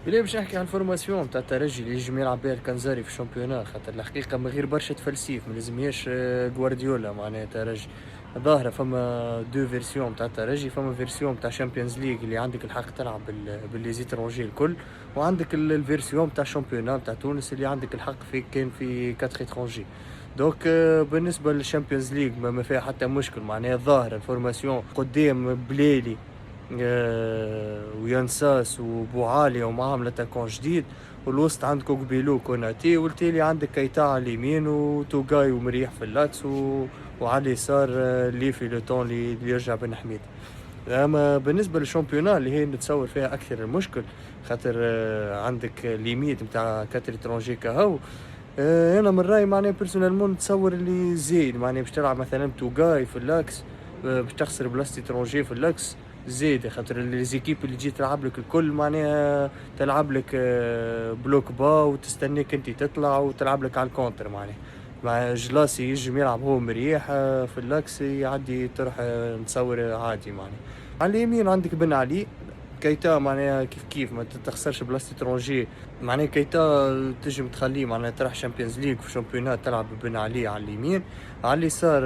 بلا باش نحكي على الفورماسيون تاع الترجي اللي ينجم يلعب بها الكنزاري في الشامبيونا، خاطر الحقيقة من غير برشا تفلسيف ما لازمهاش غوارديولا معناها ترجي. ظاهرة فما دو فيرسيون تاع الترجي، فما فيرسيون تاع شامبيونز ليغ اللي عندك الحق تلعب بالليزيترونجي الكل، وعندك الفيرسيون تاع الشامبيونا تاع تونس اللي عندك الحق في كان في 4 اترونجي. دونك بالنسبة للشامبيونز ليغ ما فيها حتى مشكل، معناها الظاهرة الفورماسيون قدام بليلي وينساس وبوعالي ومعاهم لاتاكون جديد، والوسط عندك قبيلو كوناتي، والتالي عندك كيتا على اليمين وتوغاي ومريح في اللاكس وعلى اليسار ليفي لو طون اللي يرجع بن حميد. اما بالنسبه للشامبيونا اللي هي نتصور فيها اكثر المشكل، خاطر عندك ليميت نتاع كاتر ترونجي كهو. انا من رايي معناها بيرسونيلمون نتصور اللي زيد معناها باش تلعب مثلا توغاي في اللاكس، باش تخسر بلاصتي ترونجي في اللاكس زيد، خاطر ليزيكيب اللي تجي تلعب لك الكل معناها تلعب لك بلوك با وتستناك انت تطلع وتلعب لك على الكونتر معناها. مع جلاسي يجم يلعب هو مريح في اللاكس يعدي تروح نتصور عادي معناها. على اليمين عندك بن علي كيتا معناها كيف كيف ما تخسرش بلاصة ترونجي، معناها كيتا تجم تخليه معناها تروح شامبيونز ليج في شامبيونات تلعب بن علي على اليمين، على اليسار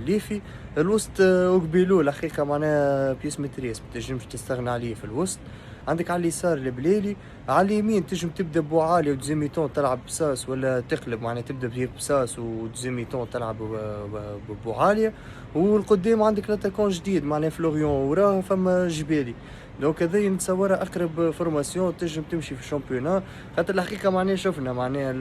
ليفي، الوسط وقبيلو الحقيقة معناها بيس متريس ما تنجمش تستغنى عليه في الوسط. عندك على اليسار البليلي، على اليمين تنجم تبدا بوعالي ودزيميتون تلعب بساس، ولا تقلب معناها تبدا بهيك بساس ودزيميتون تلعب بوعالية، والقدام عندك لاتاكون جديد معناها فلوريون وراه فما جبالي. دونك هذي نتصورها اقرب فورماسيون تنجم تمشي في الشامبيونا، خاطر الحقيقه معناها شفنا معناها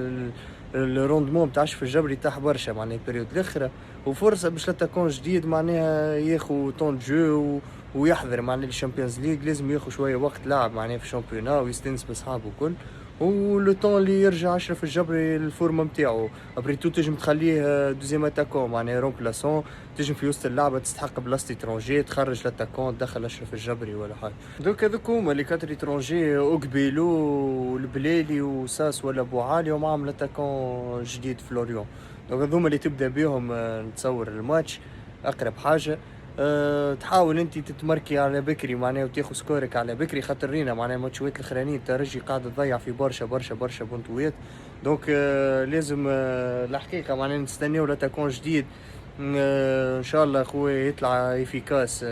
الروندمون بتاع في الجبري تاع برشا معناها البريود الاخرى، وفرصه باش لاتاكون جديد معناها ياخو طون جو ويحضر معناها الشامبيونز ليغ، لازم ياخو شويه وقت لعب معناها في الشامبيونا ويستنس بصحابه الكل، ولو طون اللي يرجع اشرف الجبري الفورمه نتاعو. ابري تو تنجم تخليه دوزيام اتاكون معناها رومبلاسون، تنجم في وسط اللعبه تستحق بلاصه ترونجي تخرج لاتاكون تدخل اشرف الجبري ولا حاجه. دوك هذوك هما اللي كاتر ترونجي اوكبيلو والبليلي وساس ولا بوعالي ومعهم لاتاكون جديد فلوريون. دوك هذوما اللي تبدا بيهم نتصور الماتش اقرب حاجه. تحاول انت تتمركي على بكري معناها وتاخذ سكورك على بكري، خاطر رينا معناها الماتشات الاخرانيين الترجي قاعد تضيع في برشا برشا برشا بونتوات. دونك لازم الحقيقه معناها نستناو لاتاكون جديد ان شاء الله خويا يطلع افيكاس،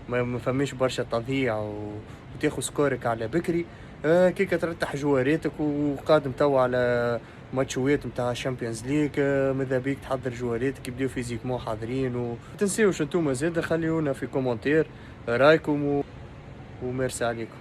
ما فماش برشا تضييع وتاخذ سكورك على بكري. كيكا ترتاح جواراتك وقادم توا على ماتشوات نتاع الشامبيونز ليغ، ماذا بيك تحضر جواراتك يبداو فيزيكمون حاضرين، وتنسيوش انتوما زاده خليونا في كومنتير رايكم وميرسي عليكم.